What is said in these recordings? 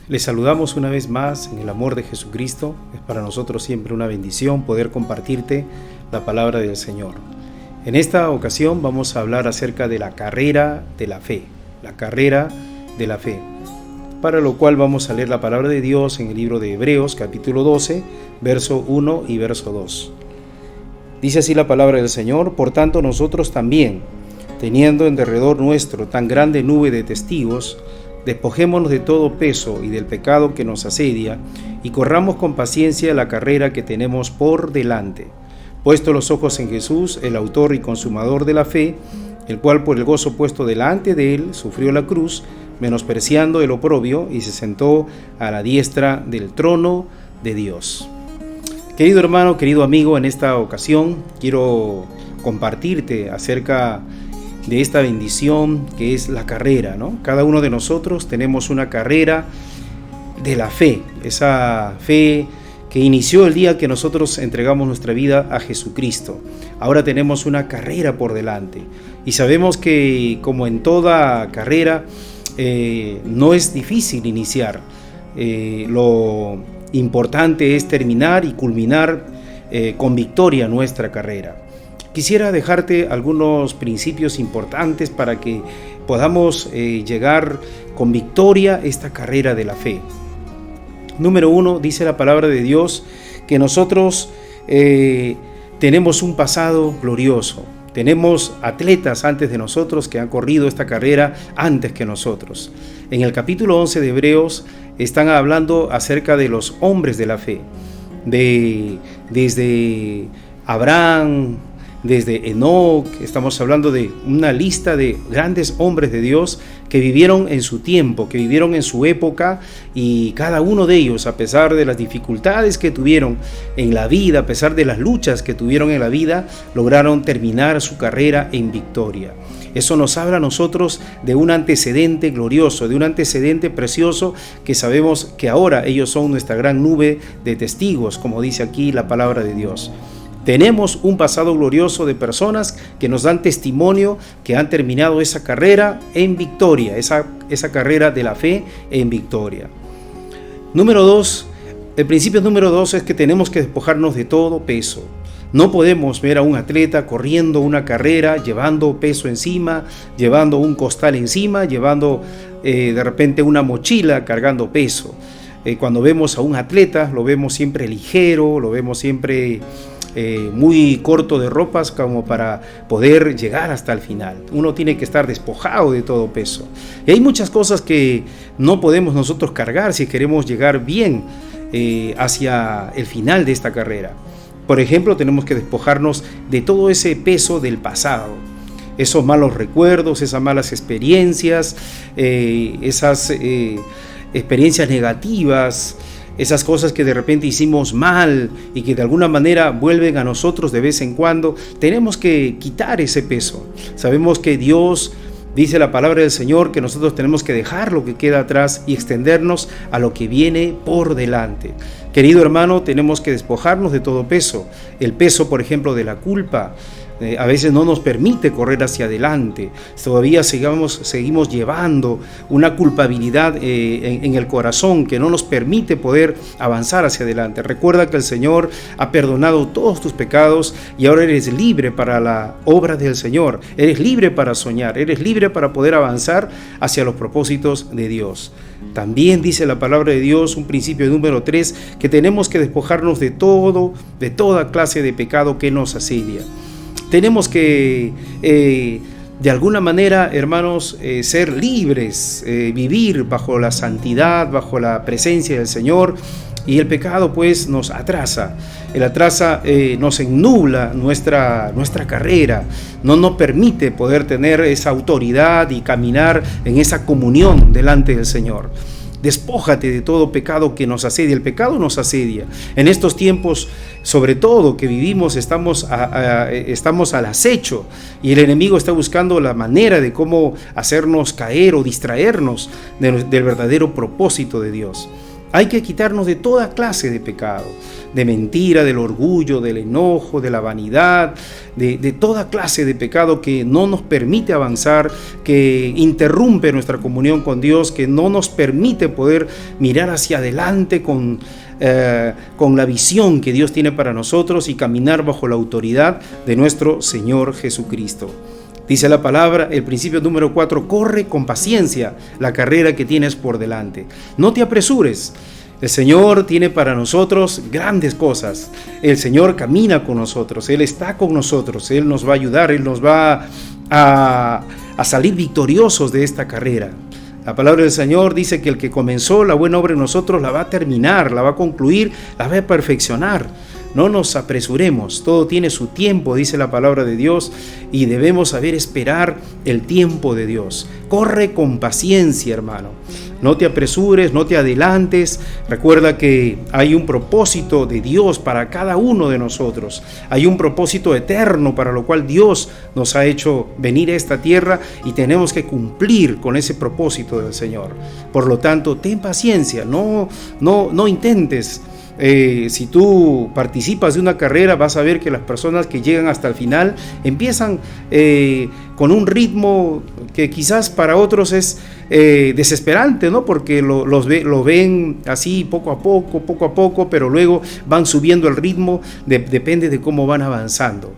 Les saludamos una vez más en el amor de Jesucristo. Es para nosotros siempre una bendición poder compartirte la palabra del Señor. En esta ocasión vamos a hablar acerca de la carrera de la fe. La carrera de la fe. Para lo cual vamos a leer la palabra de Dios en el libro de Hebreos, capítulo 12, verso 1 y verso 2. Dice así la palabra del Señor: por tanto nosotros también, teniendo en derredor nuestro tan grande nube de testigos, despojémonos de todo peso y del pecado que nos asedia, y corramos con paciencia la carrera que tenemos por delante, puesto los ojos en Jesús, el autor y consumador de la fe, el cual por el gozo puesto delante de él sufrió la cruz, menospreciando el oprobio, y se sentó a la diestra del trono de Dios. Querido hermano, querido amigo, en esta ocasión quiero compartirte acerca de esta bendición que es la carrera, ¿no? Cada uno de nosotros tenemos una carrera de la fe, esa fe que inició el día que nosotros entregamos nuestra vida a Jesucristo. Ahora tenemos una carrera por delante y sabemos que, como en toda carrera, no es difícil iniciar. Lo importante es terminar y culminar con victoria nuestra carrera. Quisiera dejarte algunos principios importantes para que podamos llegar con victoria a esta carrera de la fe. Número 1, dice la palabra de Dios que nosotros tenemos un pasado glorioso. Tenemos atletas antes de nosotros que han corrido esta carrera antes que nosotros. En el capítulo 11 de Hebreos están hablando acerca de los hombres de la fe, desde Abraham, desde Enoc. Estamos hablando de una lista de grandes hombres de Dios que vivieron en su tiempo, que vivieron en su época, y cada uno de ellos, a pesar de las dificultades que tuvieron en la vida, a pesar de las luchas que tuvieron en la vida, lograron terminar su carrera en victoria. Eso nos habla a nosotros de un antecedente glorioso, de un antecedente precioso, que sabemos que ahora ellos son nuestra gran nube de testigos, como dice aquí la palabra de Dios. Tenemos un pasado glorioso de personas que nos dan testimonio que han terminado esa carrera en victoria, esa carrera de la fe en victoria. Número 2, el principio número 2 es que tenemos que despojarnos de todo peso. No podemos ver a un atleta corriendo una carrera, llevando peso encima, llevando un costal encima, llevando de repente una mochila cargando peso. Cuando vemos a un atleta, lo vemos siempre ligero, lo vemos siempre muy corto de ropas como para poder llegar hasta el final. Uno tiene que estar despojado de todo peso. Y hay muchas cosas que no podemos nosotros cargar si queremos llegar bien hacia el final de esta carrera. Por ejemplo, tenemos que despojarnos de todo ese peso del pasado, esos malos recuerdos, esas malas experiencias, esas experiencias negativas, esas cosas que de repente hicimos mal y que de alguna manera vuelven a nosotros de vez en cuando. Tenemos que quitar ese peso. Sabemos que Dios, dice la palabra del Señor, que nosotros tenemos que dejar lo que queda atrás y extendernos a lo que viene por delante. Querido hermano, tenemos que despojarnos de todo peso. El peso, por ejemplo, de la culpa. A veces no nos permite correr hacia adelante. Todavía seguimos llevando una culpabilidad en el corazón que no nos permite poder avanzar hacia adelante. Recuerda que el Señor ha perdonado todos tus pecados y ahora eres libre para la obra del Señor. Eres libre para soñar, eres libre para poder avanzar hacia los propósitos de Dios. También dice la palabra de Dios, un principio número 3, que tenemos que despojarnos de toda clase de pecado que nos asedia. Tenemos que, de alguna manera, hermanos, ser libres, vivir bajo la santidad, bajo la presencia del Señor. Y el pecado pues nos atrasa, nos ennubla nuestra carrera, no nos permite poder tener esa autoridad y caminar en esa comunión delante del Señor. Despójate de todo pecado que nos asedia. El pecado nos asedia. En estos tiempos, sobre todo que vivimos, estamos al acecho y el enemigo está buscando la manera de cómo hacernos caer o distraernos del verdadero propósito de Dios. Hay que quitarnos de toda clase de pecado, de mentira, del orgullo, del enojo, de la vanidad, de toda clase de pecado que no nos permite avanzar, que interrumpe nuestra comunión con Dios, que no nos permite poder mirar hacia adelante con la visión que Dios tiene para nosotros y caminar bajo la autoridad de nuestro Señor Jesucristo. Dice la palabra, el principio número 4, corre con paciencia la carrera que tienes por delante. No te apresures. El Señor tiene para nosotros grandes cosas. El Señor camina con nosotros, Él está con nosotros, Él nos va a ayudar, Él nos va a salir victoriosos de esta carrera. La palabra del Señor dice que el que comenzó la buena obra en nosotros la va a terminar, la va a concluir, la va a perfeccionar. No nos apresuremos, todo tiene su tiempo, dice la palabra de Dios, y debemos saber esperar el tiempo de Dios. Corre con paciencia, hermano. No te apresures, no te adelantes. Recuerda que hay un propósito de Dios para cada uno de nosotros. Hay un propósito eterno para lo cual Dios nos ha hecho venir a esta tierra y tenemos que cumplir con ese propósito del Señor. Por lo tanto, ten paciencia, no intentes. Si tú participas de una carrera, vas a ver que las personas que llegan hasta el final empiezan con un ritmo que quizás para otros es desesperante, ¿no? Porque lo ven así poco a poco, pero luego van subiendo el ritmo, depende de cómo van avanzando.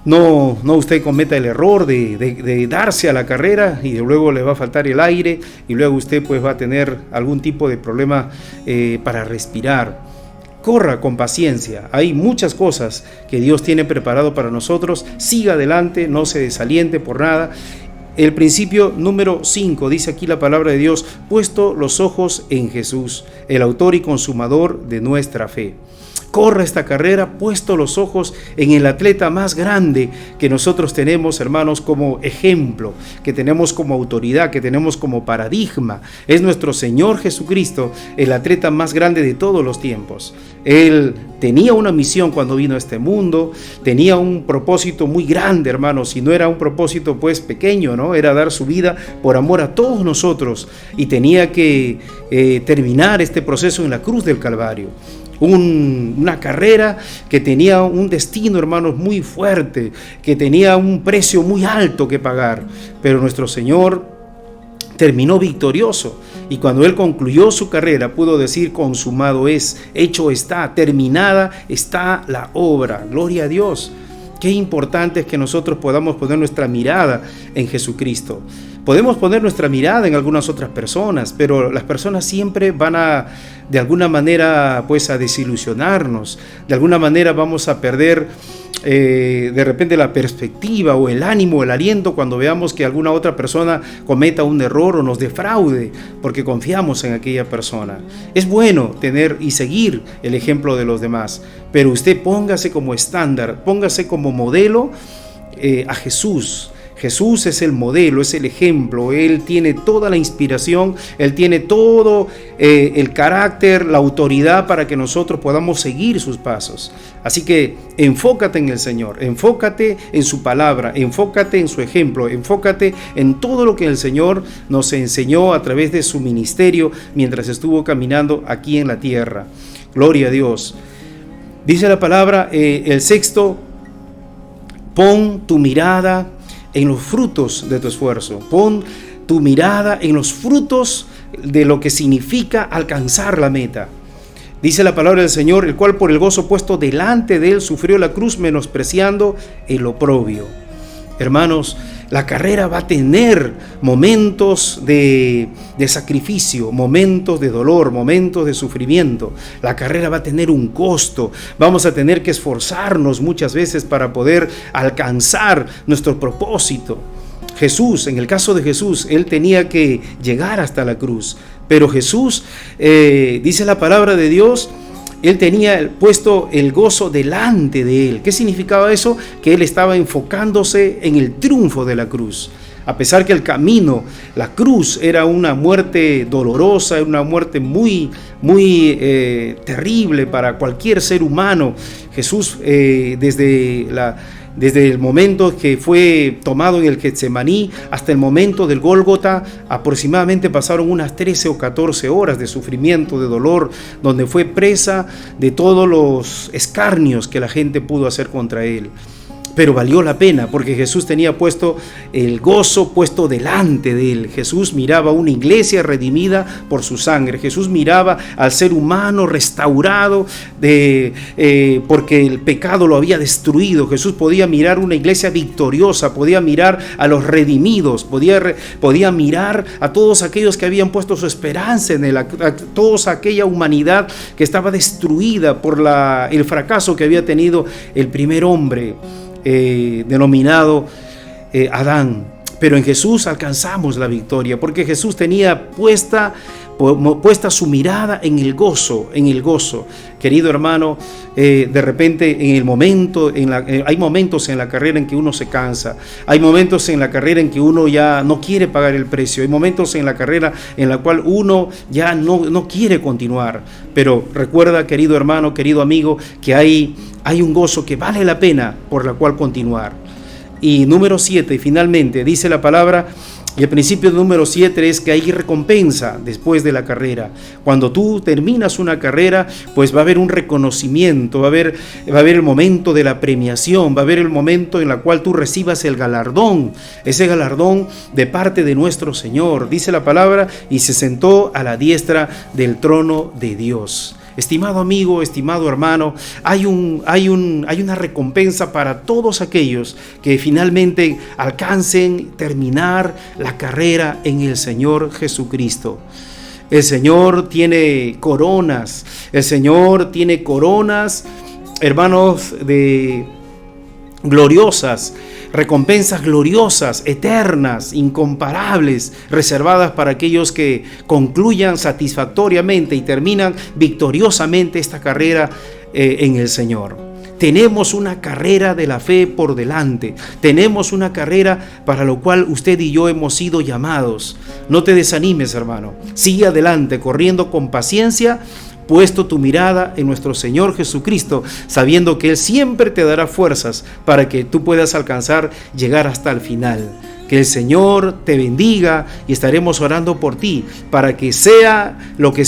No usted cometa el error de darse a la carrera y luego le va a faltar el aire y luego usted pues va a tener algún tipo de problema para respirar. Corra con paciencia, hay muchas cosas que Dios tiene preparado para nosotros. Siga adelante, no se desaliente por nada. El principio número 5, dice aquí la palabra de Dios, puesto los ojos en Jesús, el autor y consumador de nuestra fe. Corra esta carrera puesto los ojos en el atleta más grande que nosotros tenemos, hermanos, como ejemplo, que tenemos como autoridad, que tenemos como paradigma. Es nuestro Señor Jesucristo, el atleta más grande de todos los tiempos. Él tenía una misión cuando vino a este mundo, tenía un propósito muy grande, hermanos, y no era un propósito pues pequeño, ¿no? Era dar su vida por amor a todos nosotros y tenía que terminar este proceso en la cruz del Calvario. Una carrera que tenía un destino, hermanos, muy fuerte, que tenía un precio muy alto que pagar, pero nuestro Señor terminó victorioso y cuando Él concluyó su carrera pudo decir: consumado es, hecho está, terminada está la obra. Gloria a Dios. Qué importante es que nosotros podamos poner nuestra mirada en Jesucristo. Podemos poner nuestra mirada en algunas otras personas, pero las personas siempre van de alguna manera, pues, a desilusionarnos. De alguna manera vamos a perder de repente la perspectiva o el ánimo, el aliento cuando veamos que alguna otra persona cometa un error o nos defraude, porque confiamos en aquella persona. Es bueno tener y seguir el ejemplo de los demás, pero usted póngase como estándar, póngase como modelo a Jesús. Jesús es el modelo, es el ejemplo. Él tiene toda la inspiración, Él tiene todo el carácter, la autoridad para que nosotros podamos seguir sus pasos. Así que enfócate en el Señor, enfócate en su palabra, enfócate en su ejemplo, enfócate en todo lo que el Señor nos enseñó a través de su ministerio mientras estuvo caminando aquí en la tierra. Gloria a Dios. Dice la palabra, el sexto, pon tu mirada en los frutos de tu esfuerzo. Pon tu mirada en los frutos de lo que significa alcanzar la meta. Dice la palabra del Señor, el cual por el gozo puesto delante de él sufrió la cruz, menospreciando el oprobio. Hermanos, la carrera va a tener momentos de sacrificio, momentos de dolor, momentos de sufrimiento. La carrera va a tener un costo. Vamos a tener que esforzarnos muchas veces para poder alcanzar nuestro propósito. Jesús, en el caso de Jesús, él tenía que llegar hasta la cruz. Pero Jesús, dice la palabra de Dios, él tenía puesto el gozo delante de él. ¿Qué significaba eso? Que él estaba enfocándose en el triunfo de la cruz. A pesar que el camino, la cruz, era una muerte dolorosa, una muerte muy terrible para cualquier ser humano. Jesús, desde Desde el momento que fue tomado en el Getsemaní hasta el momento del Gólgota, aproximadamente pasaron unas 13 o 14 horas de sufrimiento, de dolor, donde fue presa de todos los escarnios que la gente pudo hacer contra él. Pero valió la pena, porque Jesús tenía puesto el gozo puesto delante de él. Jesús miraba una iglesia redimida por su sangre. Jesús miraba al ser humano restaurado porque el pecado lo había destruido. Jesús podía mirar una iglesia victoriosa, podía mirar a los redimidos, podía mirar a todos aquellos que habían puesto su esperanza en él, a toda aquella humanidad que estaba destruida por el fracaso que había tenido el primer hombre, denominado Adán. Pero en Jesús alcanzamos la victoria, porque Jesús tenía puesta su mirada en el gozo. Querido hermano, de repente hay momentos en la carrera en que uno se cansa, hay momentos en la carrera en que uno ya no quiere pagar el precio, hay momentos en la carrera en la cual uno ya no quiere continuar. Pero recuerda, querido hermano, querido amigo, que hay un gozo que vale la pena por la cual continuar. Y número 7, finalmente, dice la palabra, y el principio número 7 es que hay recompensa después de la carrera. Cuando tú terminas una carrera, pues va a haber un reconocimiento, va a haber el momento de la premiación, va a haber el momento en el cual tú recibas el galardón, ese galardón de parte de nuestro Señor. Dice la palabra, y se sentó a la diestra del trono de Dios. Estimado amigo, estimado hermano, hay una recompensa para todos aquellos que finalmente alcancen terminar la carrera en el Señor Jesucristo. El Señor tiene coronas, hermanos, de gloriosas, recompensas gloriosas, eternas, incomparables, reservadas para aquellos que concluyan satisfactoriamente y terminan victoriosamente esta carrera en el Señor. Tenemos una carrera de la fe por delante, tenemos una carrera para lo cual usted y yo hemos sido llamados. No te desanimes, hermano, sigue adelante corriendo con paciencia, puesto tu mirada en nuestro Señor Jesucristo, sabiendo que Él siempre te dará fuerzas para que tú puedas llegar hasta el final. Que el Señor te bendiga y estaremos orando por ti para que sea lo que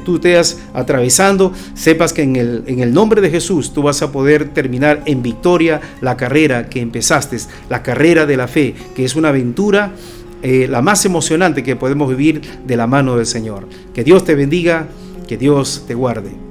tú estés atravesando, sepas que en el nombre de Jesús tú vas a poder terminar en victoria la carrera que empezaste, la carrera de la fe, que es una aventura la más emocionante que podemos vivir de la mano del Señor. Que Dios te bendiga. Que Dios te guarde.